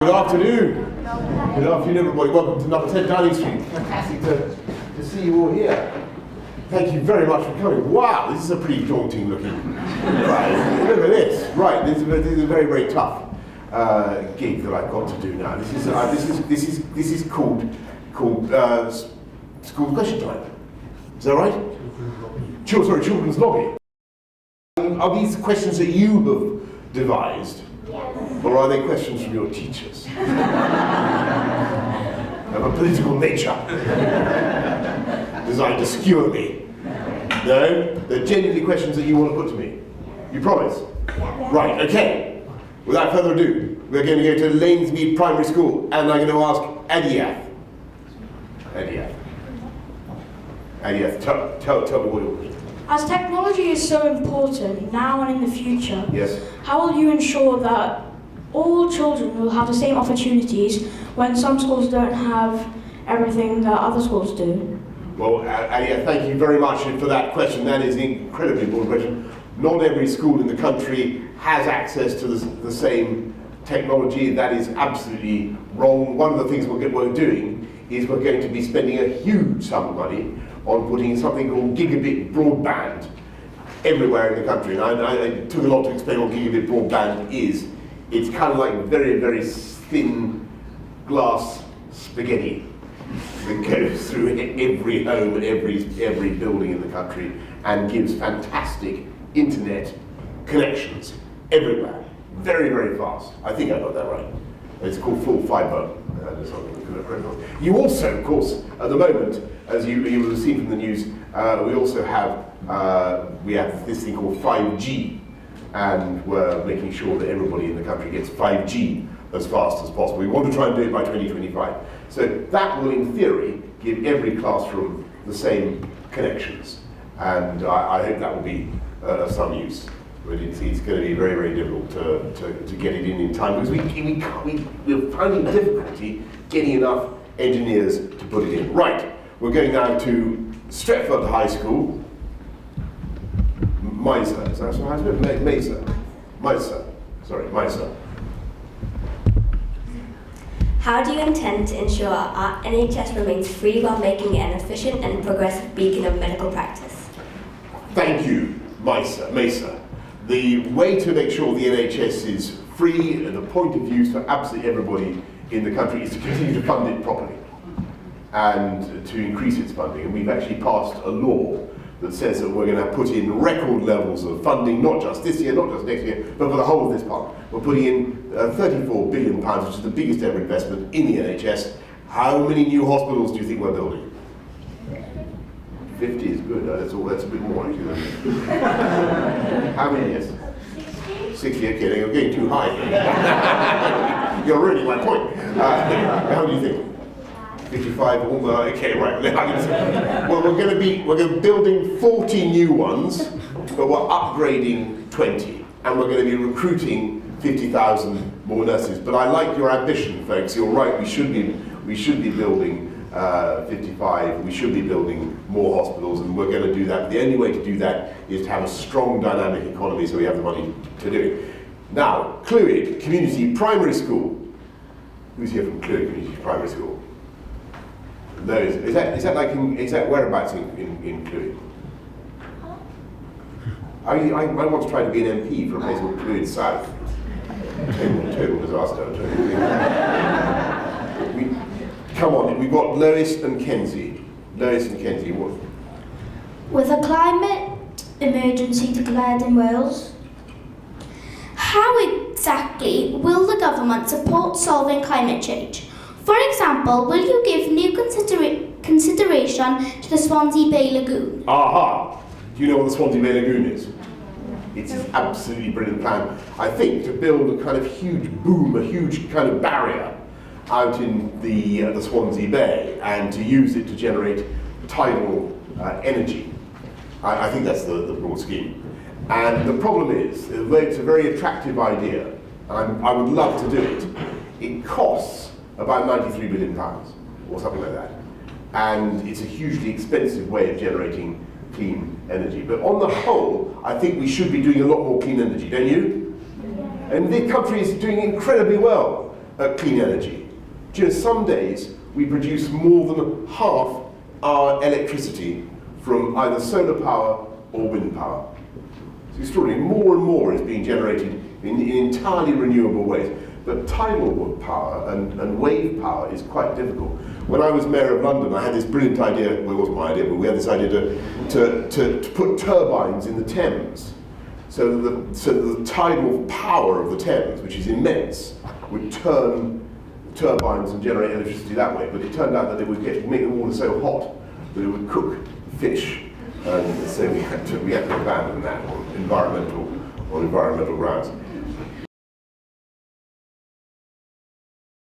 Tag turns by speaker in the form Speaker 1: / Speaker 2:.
Speaker 1: Good afternoon. Good afternoon, everybody. Welcome to number 10 Downing Street. Fantastic to see you all here. Thank you very much for coming. Wow, this is a pretty daunting looking. Right, look at this. Right, this is a very, very tough gig that I've got to do now. This is called school question time. Is that right? Children's lobby. Are these questions that you have devised? Or are they questions from your teachers? Of a political nature, designed to skewer me? No? They're genuinely questions that you want to put to me. You promise? Right, okay. Without further ado, we're going to go to Lanesmead Primary School, and I'm going to ask Adiath. Adiath, tell me what your question is.
Speaker 2: As technology is so important now and in the future,
Speaker 1: Yes.
Speaker 2: How will you ensure that all children will have the same opportunities when some schools don't have everything that other schools do?
Speaker 1: Well, Alia, thank you very much for that question. That is an incredibly important question. Not every school in the country has access to the same technology. That is absolutely wrong. One of the things we're doing is we're going to be spending a huge sum of money on putting something called gigabit broadband everywhere in the country. And I took a lot to explain what gigabit broadband is. It's kind of like very, very thin glass spaghetti that goes through every home and every building in the country and gives fantastic internet connections everywhere. Very, very fast. I think I got that right. It's called full fibre. You also, of course, at the moment, as you will have seen from the news, we also have this thing called 5G, and we're making sure that everybody in the country gets 5G as fast as possible. We want to try and do it by 2025. So that will, in theory, give every classroom the same connections, and I hope that will be of some use. But it's going to be very, very difficult to get it in time, because we're finding difficulty getting enough engineers to put it in. Right, we're going now to Stretford High School. Misa, is that how I spell it? Misa.
Speaker 3: How do you intend to ensure our NHS remains free while making it an efficient and progressive beacon of medical practice?
Speaker 1: Thank you, Mesa. The way to make sure the NHS is free and the point of use for absolutely everybody in the country is to continue to fund it properly and to increase its funding. And we've actually passed a law that says that we're going to put in record levels of funding, not just this year, not just next year, but for the whole of this part. We're putting in £34 billion, which is the biggest ever investment in the NHS. How many new hospitals do you think we're building? 50 is good. That's a bit more, actually. How many? Yes? 60. Okay, you're getting too high. You're ruining my point. How do you think? 55. Okay, right. Well, we're going to be building 40 new ones, but we're upgrading 20, and we're going to be recruiting 50,000 more nurses. But I like your ambition, folks. You're right. We should be building 55. We should be building more hospitals, and we're going to do that. But the only way to do that is to have a strong, dynamic economy, so we have the money to do it. Now, Clwyd Community Primary School. Who's here from Clwyd Community Primary School? Those. Is that whereabouts in Clwyd? I want to try to be an MP for a place called Clwyd South. Total disaster. Come on, we've got Lois and Kenzie. What?
Speaker 4: With a climate emergency declared in Wales, how exactly will the government support solving climate change? For example, will you give new consideration to the Swansea Bay Lagoon?
Speaker 1: Aha! Do you know what the Swansea Bay Lagoon is? It's an absolutely brilliant plan. I think to build a kind of huge boom, a huge kind of barrier out in the Swansea Bay, and to use it to generate tidal energy. I think that's the broad scheme. And the problem is, it's a very attractive idea, and I would love to do it. It costs about £93 billion, or something like that. And it's a hugely expensive way of generating clean energy. But on the whole, I think we should be doing a lot more clean energy, don't you? And the country is doing incredibly well. clean energy. Do you know, some days we produce more than half our electricity from either solar power or wind power. It's extraordinary. More and more is being generated in entirely renewable ways. But tidal power and wave power is quite difficult. When I was Mayor of London, I had this brilliant idea, well, it wasn't my idea, but we had this idea to put turbines in the Thames. So the tidal power of the Thames, which is immense, would turn turbines and generate electricity that way. But it turned out that it would make the water so hot that it would cook fish. And so we had to abandon that on environmental grounds.